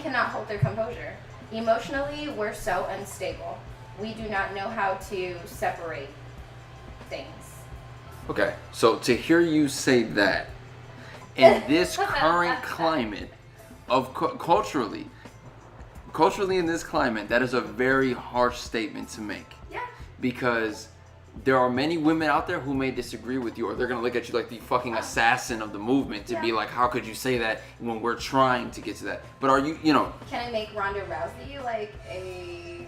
cannot hold their composure. Emotionally, we're so unstable. We do not know how to separate things. Okay, so to hear you say that in this current climate of culturally in this climate, that is a very harsh statement to make. Yeah. Because there are many women out there who may disagree with you, or they're gonna look at you like the fucking assassin of the movement to be like, how could you say that when we're trying to get to that? But are you, Can I make Ronda Rousey like a...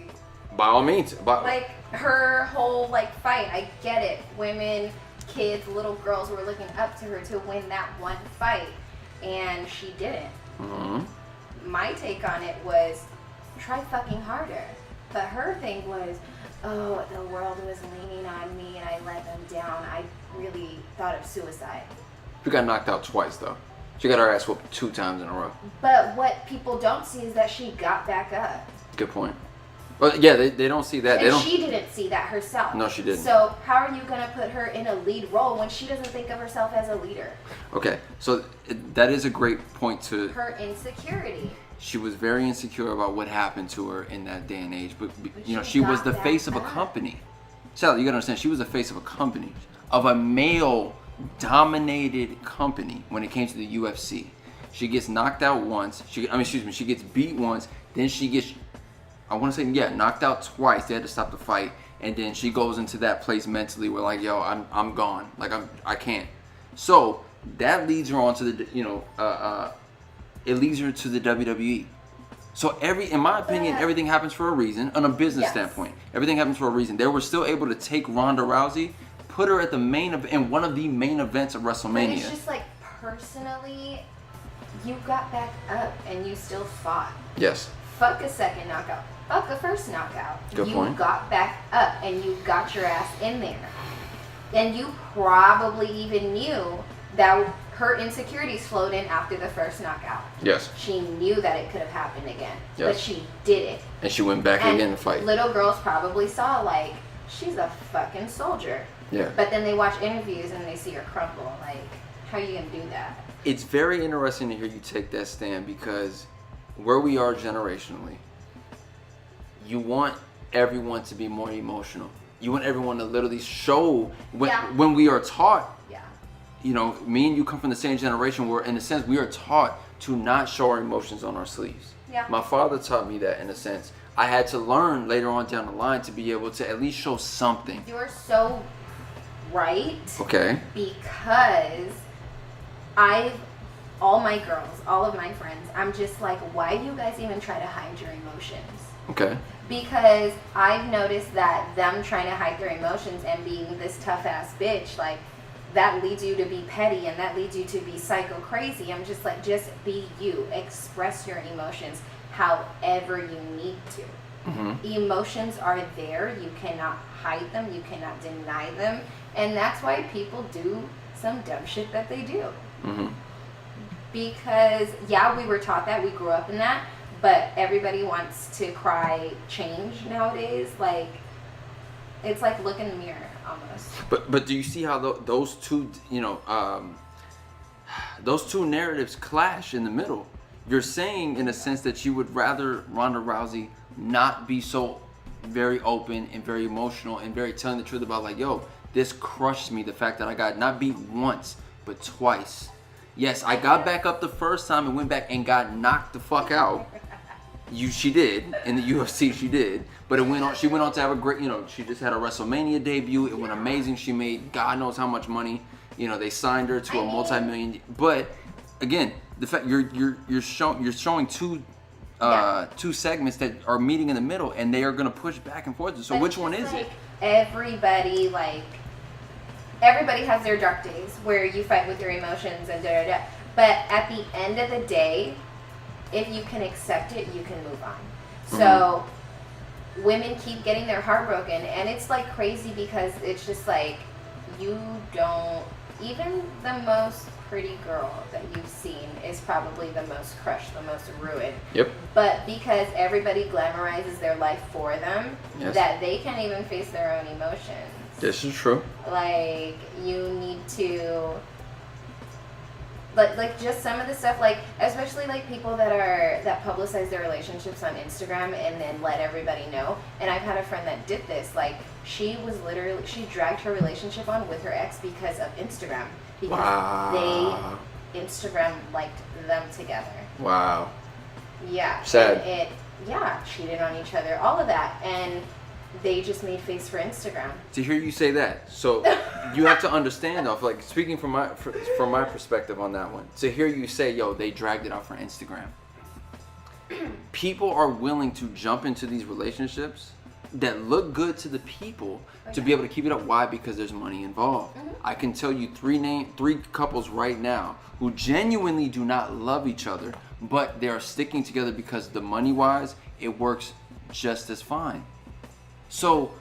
By all means. Like her whole like fight, I get it. Women, kids, little girls were looking up to her to win that one fight, and she didn't. Mm-hmm. My take on it was, try fucking harder. But her thing was, oh, the world was leaning on me and I let them down. I really thought of suicide. She got knocked out twice though. She got her ass whooped 2 times in a row. But what people don't see is that she got back up. Good point. Well, yeah, they don't see that. And she didn't see that herself. No, she didn't. So how are you going to put her in a lead role when she doesn't think of herself as a leader? Okay, so that is a great point to... Her insecurity. She was very insecure about what happened to her in that day and age. But she was the face of a company. Sally, you gotta understand, she was the face of a company. Of a male-dominated company when it came to the UFC. She gets knocked out once. She gets beat once. Then she gets... knocked out twice. They had to stop the fight, and then she goes into that place mentally where like, yo, I'm gone. Like I can't. So that leads her on to the it leads her to the WWE. So in my opinion, everything happens for a reason. On a business standpoint, everything happens for a reason. They were still able to take Ronda Rousey, put her at the in one of the main events of WrestleMania. But it's just like personally, you got back up and you still fought. Yes. Fuck a second knockout. Fuck a first knockout. Good point. You got back up and you got your ass in there. And you probably even knew that her insecurities flowed in after the first knockout. Yes. She knew that it could have happened again. Yes. But she didn't. And she went back again to fight. Little girls probably saw like, she's a fucking soldier. Yeah. But then they watch interviews and they see her crumble. Like, how are you going to do that? It's very interesting to hear you take that stand because where we are generationally, you want everyone to be more emotional. You want everyone to literally show when we are taught. Yeah. Me and you come from the same generation where, in a sense, we are taught to not show our emotions on our sleeves. Yeah. My father taught me that, in a sense. I had to learn later on down the line to be able to at least show something. You're so right. Okay. Because all my girls, all of my friends, I'm just like, why do you guys even try to hide your emotions? Okay. Because I've noticed that them trying to hide their emotions and being this tough ass bitch, like, that leads you to be petty and that leads you to be psycho crazy. I'm just like, just be you. Express your emotions however you need to. Mm-hmm. Emotions are there. You cannot hide them. You cannot deny them. And that's why people do some dumb shit that they do. Mm-hmm. Because, we were taught that. We grew up in that. But everybody wants to cry change nowadays. Like, it's like look in the mirror almost. But do you see how those two narratives clash in the middle? You're saying in a sense that you would rather Ronda Rousey not be so very open and very emotional and very telling the truth about like, yo, this crushed me. The fact that I got not beat once but twice. Yes, I got back up the first time and went back and got knocked the fuck out. She did in the UFC. She did, but it went on. She went on to have a great. She just had a WrestleMania debut. It went amazing. She made God knows how much money. They signed her to a multi-million. But again, the fact you're showing two segments that are meeting in the middle, and they are going to push back and forth. So which one is it? Everybody has their dark days where you fight with your emotions and da da da. But at the end of the day, if you can accept it, you can move on. So women keep getting their heart broken, and it's like crazy because it's just like even the most pretty girl that you've seen is probably the most crushed, the most ruined. Yep. But because everybody glamorizes their life for them, that they can't even face their own emotions. This is true. Like, you need to like just some of the stuff, like especially like people that publicize their relationships on Instagram and then let everybody know. And I've had a friend that did this. Like she dragged her relationship on with her ex because of Instagram, because Instagram liked them together. Wow. Yeah. Sad. And cheated on each other, all of that, and they just made face for Instagram. To hear you say that, so you have to understand though, like speaking from my perspective on that one. To hear you say, yo, they dragged it out for Instagram. People are willing to jump into these relationships that look good to the people to be able to keep it up. Why? Because there's money involved. I can tell you three couples right now who genuinely do not love each other, but they are sticking together because the money wise, it works just as fine. So,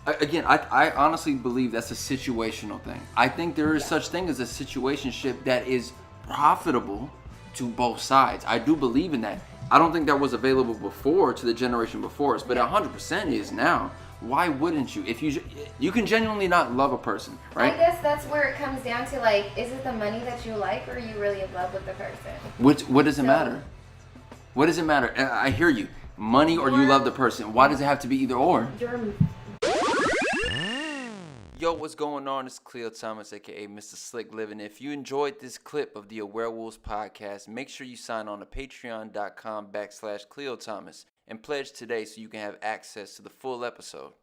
again, I honestly believe that's a situational thing. I think there is such thing as a situationship that is profitable to both sides. I do believe in that. I don't think that was available before to the generation before us, but 100% is now. Why wouldn't you? If you can genuinely not love a person, right? I guess that's where it comes down to, like, is it the money that you like, or are you really in love with the person? What does it matter? What does it matter? I hear you. Money or you love the person. Why does it have to be either or? Yo, what's going on? It's Khleo Thomas, aka Mr. Slick Living. If you enjoyed this clip of the AwareWolvvves podcast, make sure you sign on to patreon.com/Khleo Thomas and pledge today so you can have access to the full episode.